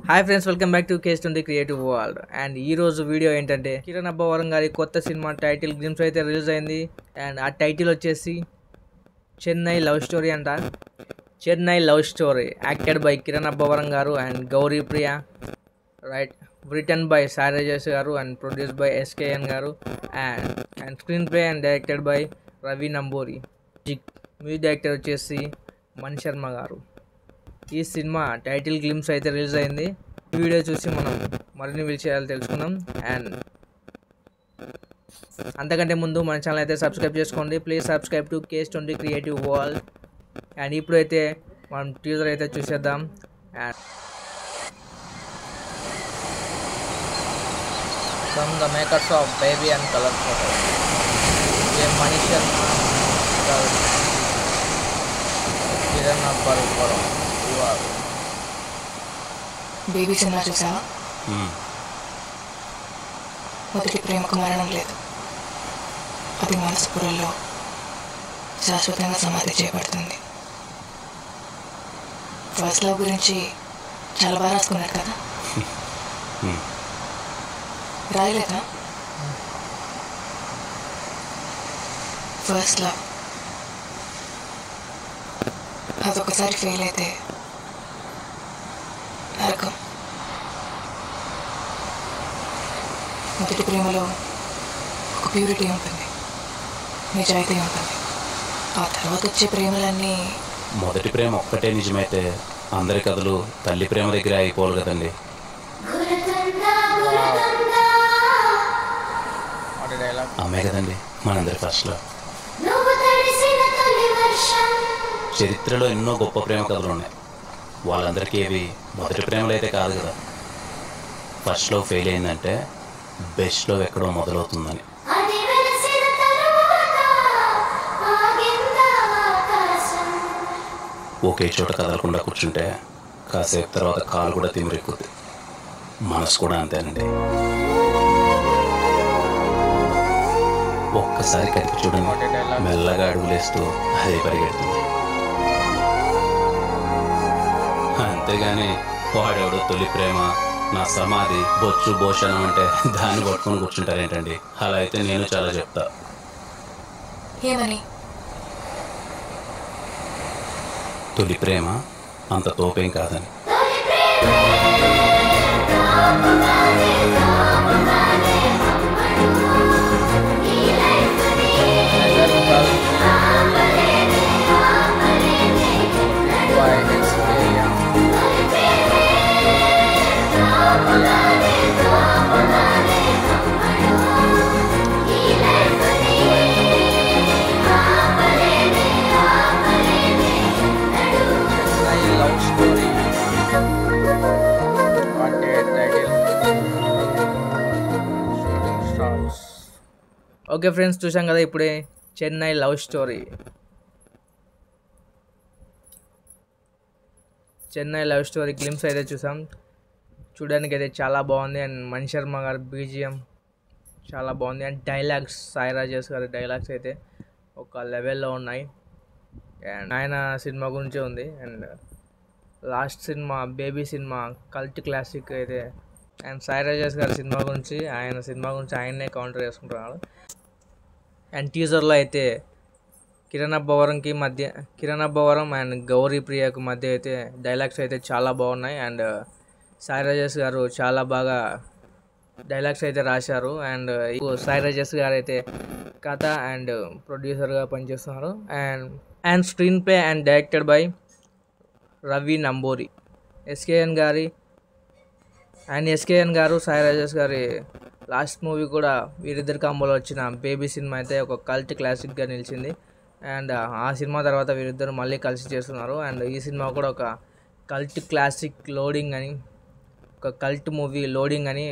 Hi friends, welcome back to కేస్20 creative world. And ఈ రోజు వీడియో ఏంటంటే కిరణ్ అబ్బవరం గారి కొత్త సినిమా టైటిల్ గ్లిమ్స్ అయితే రిలీజ్ అయింది. అండ్ ఆ టైటిల్ వచ్చేసి చెన్నై లవ్ స్టోరీ అంట. Chennai love story acted by Kiran Abbavaram garu and Gowri Priya, right. Written by Sairajesh garu and produce by SKN garu and screenplay and directed by Ravi Namburi. Music director వచ్చేసి మణి శర్మ గారు. ఈ సినిమా టైటిల్ గ్లిమ్స్ అయితే release అయింది. ఈ వీడియో చూసి మనం మరిన్ని విషయాలు తెలుసుకుందాం. అండ్ అంతకంటే ముందు మన ఛానల్ అయితే సబ్స్క్రైబ్ చేసుకోండి. ప్లీజ్ సబ్స్క్రైబ్ టు కేస్20 క్రియేటివ్ వరల్డ్. అండ్ ఇప్పుడైతే మనం టీజర్ అయితే చూసేద్దాం. And from the makers of Baby and Colour Photo, Mani Sharma garu, Kiran Abbavaram. Baby cinema చూసావా? మొదటి ప్రేమకు మరణం లేదు, అది మనసు పురల్లో శాశ్వతంగా సమాధి చేయబడుతుంది. ఫస్ట్ లవ్ గురించి చాలా బాగా రాసుకున్నాడు కదా, రాయలేదా? ఫస్ట్ లవ్ అదొకసారి ఫెయిల్ అయితే నరకం. మొదటి ప్రేమలో ఒక ప్యూరిటీ ఉంటుంది, నిజాయితీ ఉంటుంది. ఆ తర్వాత వచ్చే ప్రేమలన్నీ మొదటి ప్రేమ ఒక్కటే నిజమైతే అందరి కథలు తల్లి ప్రేమ దగ్గర అయిపోవాలి కదండి. అమ్మే కదండి మనందరి ఫస్ట్ లవ్. చరిత్రలో ఎన్నో గొప్ప ప్రేమ కథలు ఉన్నాయి. వాళ్ళందరికీ ఏవి మొదటి ప్రేమలు అయితే కాదు కదా. ఫస్ట్ లవ్ ఫెయిల్ అయిందంటే బెస్ట్ లవ్ ఎక్కడో మొదలవుతుందని. ఒకే చోట కదలకుండా కూర్చుంటే కాసేపు తర్వాత కాలు కూడా తిమిరెక్కుద్ది. మనసు కూడా అంతేనండి. ఒక్కసారి కదిపి చూడండి, మెల్లగా అడుగులేస్తూ అదే పరిగెడుతుంది. అంతేగాని వాడెవడో తొలి ప్రేమ, నా సమాధి, బొచ్చు, భోషణం అంటే దాన్ని పట్టుకొని కూర్చుంటారేంటండి. అలా అయితే నేను చాలా చెప్తా. ఏమని? తొలి ప్రేమ అంత తోపేం కాదని. ఓకే ఫ్రెండ్స్, చూసాం కదా ఇప్పుడే Chennai love story. Chennai love story glimpse అయితే చూసాం. చూడడానికి అయితే చాలా బాగుంది. అండ్ మణి శర్మ గారి బీజిఎం చాలా బాగుంది. అండ్ డైలాగ్స్, సాయిరాజేష్ గారి డైలాగ్స్ అయితే ఒక లెవెల్లో ఉన్నాయి. అండ్ ఆయన సినిమా గురించే ఉంది. And last cinema baby cinema cult classic అయితే. అండ్ సాయిరాజేష్ గారి సినిమా గురించి, ఆయన సినిమా గురించి ఆయన్నే కౌంటర్ చేసుకుంటున్నాడు. అండ్ టీజర్లో అయితే కిరణ్ అబ్బవరం అండ్ గౌరీ ప్రియకు మధ్య అయితే డైలాగ్స్ అయితే చాలా బాగున్నాయి. అండ్ సాయిరాజేష్ గారు చాలా బాగా డైలాగ్స్ అయితే రాశారు. అండ్ సాయిరాజేష్ గారు అయితే కథ అండ్ ప్రొడ్యూసర్గా పనిచేస్తున్నారు. And screenplay and directed by Ravi Namburi. SKN గారు సాయిరాజేష్ గారి లాస్ట్ మూవీ కూడా వీరిద్దరి కాంబోలో వచ్చిన బేబీ సినిమా అయితే ఒక కల్ట్ క్లాసిక్గా నిలిచింది. అండ్ ఆ సినిమా తర్వాత వీరిద్దరు మళ్ళీ కలిసి చేస్తున్నారు. అండ్ ఈ సినిమా కూడా ఒక కల్ట్ క్లాసిక్ లోడింగ్ అని, ఒక కల్ట్ మూవీ లోడింగ్ అని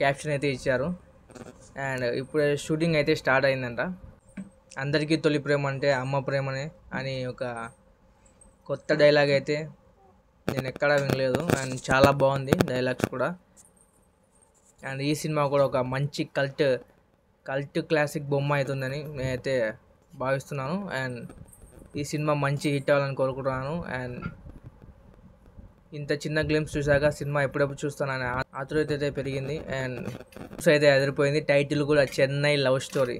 క్యాప్షన్ అయితే ఇచ్చారు. అండ్ ఇప్పుడే షూటింగ్ అయితే స్టార్ట్ అయిందంట. అందరికీ తొలి ప్రేమ అంటే అమ్మ ప్రేమనే అని ఒక కొత్త డైలాగ్ అయితే నేను ఎక్కడా వినలేదు. అండ్ చాలా బాగుంది డైలాగ్స్ కూడా. అండ్ ఈ సినిమా కూడా ఒక మంచి కల్ట్ క్లాసిక్ బొమ్మ అవుతుందని నేనైతే భావిస్తున్నాను. అండ్ ఈ సినిమా మంచి హిట్ అవ్వాలని కోరుకుంటున్నాను. అండ్ ఇంత చిన్న గ్లిమ్స్ చూసాక సినిమా ఎప్పుడెప్పుడు చూస్తానని ఆతృత అయితే పెరిగింది. అండ్ అయితే అదిరిపోయింది. టైటిల్ కూడా చెన్నై లవ్ స్టోరీ,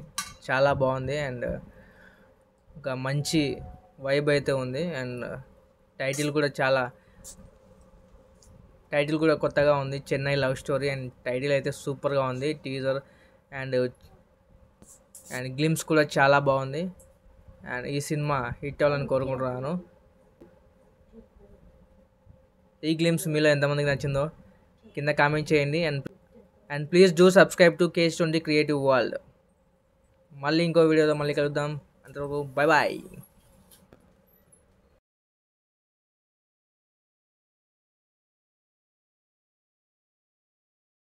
చాలా బాగుంది. అండ్ ఒక మంచి వైబ్ అయితే ఉంది. అండ్ టైటిల్ కూడా కొత్తగా ఉంది, Chennai love story. And title అయితే సూపర్గా ఉంది. టీజర్ అండ్ గ్లిమ్స్ కూడా చాలా బాగుంది. అండ్ ఈ సినిమా హిట్ అవ్వాలని కోరుకుంటున్నాను. ఈ గ్లిమ్స్ మీలో ఎంతమందికి నచ్చిందో కింద కామెంట్ చేయండి. And please do subscribe to KH20 creative world. మళ్ళీ ఇంకో వీడియోతో మళ్ళీ కలుద్దాం. అంతవరకు బై బాయ్.